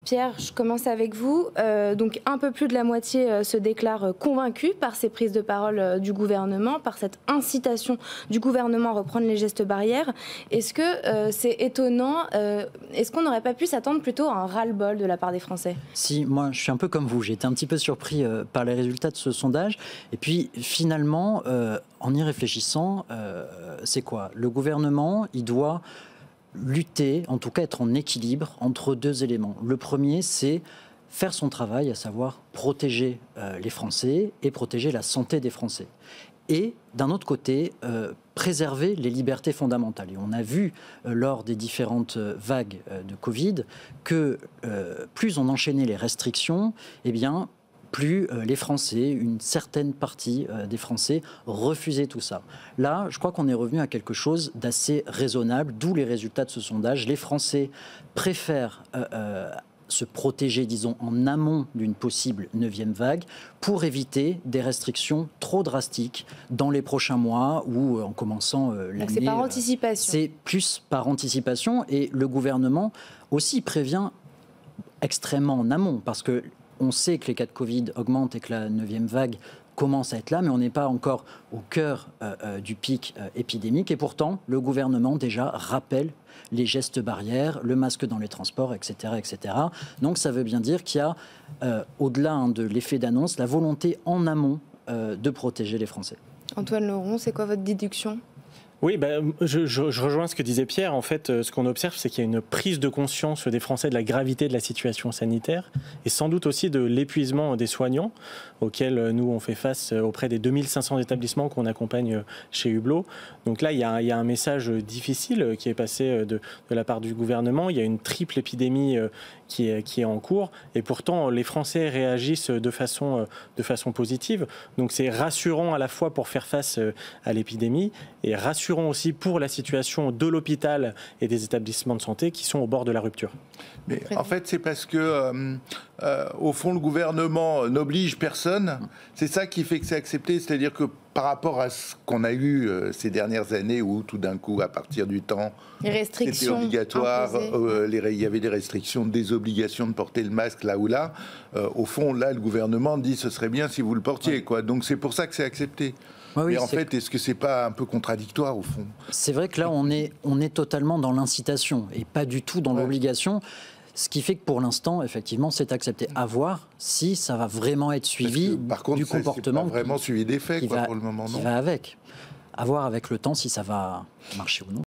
Pierre, je commence avec vous. Donc un peu plus de la moitié se déclarent convaincus par ces prises de parole du gouvernement, par cette incitation du gouvernement à reprendre les gestes barrières. Est-ce que c'est étonnant? Est-ce qu'on n'aurait pas pu s'attendre plutôt à un ras-le-bol de la part des Français? Si, moi je suis un peu comme vous, j'ai été un petit peu surpris par les résultats de ce sondage. Et puis finalement, en y réfléchissant, c'est quoi? Le gouvernement, il doit lutter, en tout cas être en équilibre entre deux éléments. Le premier, c'est faire son travail, à savoir protéger les Français et protéger la santé des Français. Et d'un autre côté, préserver les libertés fondamentales. Et on a vu lors des différentes vagues de Covid que plus on enchaînait les restrictions, eh bien, plus les Français, une certaine partie des Français, refusaient tout ça. Là, je crois qu'on est revenu à quelque chose d'assez raisonnable, d'où les résultats de ce sondage. Les Français préfèrent se protéger, disons, en amont d'une possible 9e vague pour éviter des restrictions trop drastiques dans les prochains mois ou en commençant l'année. Donc c'est par anticipation. C'est plus par anticipation et le gouvernement aussi prévient extrêmement en amont parce que on sait que les cas de Covid augmentent et que la 9e vague commence à être là, mais on n'est pas encore au cœur du pic épidémique. Et pourtant, le gouvernement déjà rappelle les gestes barrières, le masque dans les transports, etc. etc. Donc ça veut bien dire qu'il y a, au-delà de l'effet d'annonce, la volonté en amont de protéger les Français. Antoine Leron, c'est quoi votre déduction ? Oui, je rejoins ce que disait Pierre. En fait, ce qu'on observe, c'est qu'il y a une prise de conscience des Français de la gravité de la situation sanitaire et sans doute aussi de l'épuisement des soignants auxquels nous on fait face auprès des 2500 établissements qu'on accompagne chez Hublot. Donc là, il y a un message difficile qui est passé de la part du gouvernement. Il y a une triple épidémie qui est en cours et pourtant les Français réagissent de façon positive. Donc c'est rassurant à la fois pour faire face à l'épidémie et rassurant aussi pour la situation de l'hôpital et des établissements de santé qui sont au bord de la rupture. Mais en fait, c'est parce que, au fond, le gouvernement n'oblige personne. C'est ça qui fait que c'est accepté. C'est-à-dire que par rapport à ce qu'on a eu ces dernières années, où tout d'un coup, à partir du temps, c'était obligatoire, il y avait des restrictions, des obligations de porter le masque là ou là. Au fond, là, le gouvernement dit ce serait bien si vous le portiez, quoi. Donc c'est pour ça que c'est accepté. Oui, mais en fait, est-ce que c'est pas un peu contradictoire au fond? C'est vrai que là, on est totalement dans l'incitation et pas du tout dans l'obligation. Ce qui fait que pour l'instant, effectivement, c'est accepté. À voir si ça va vraiment être suivi par contre, du comportement. C'est pas vraiment suivi des faits, pour le moment, non. Qui va avec. À voir avec le temps si ça va marcher ou non.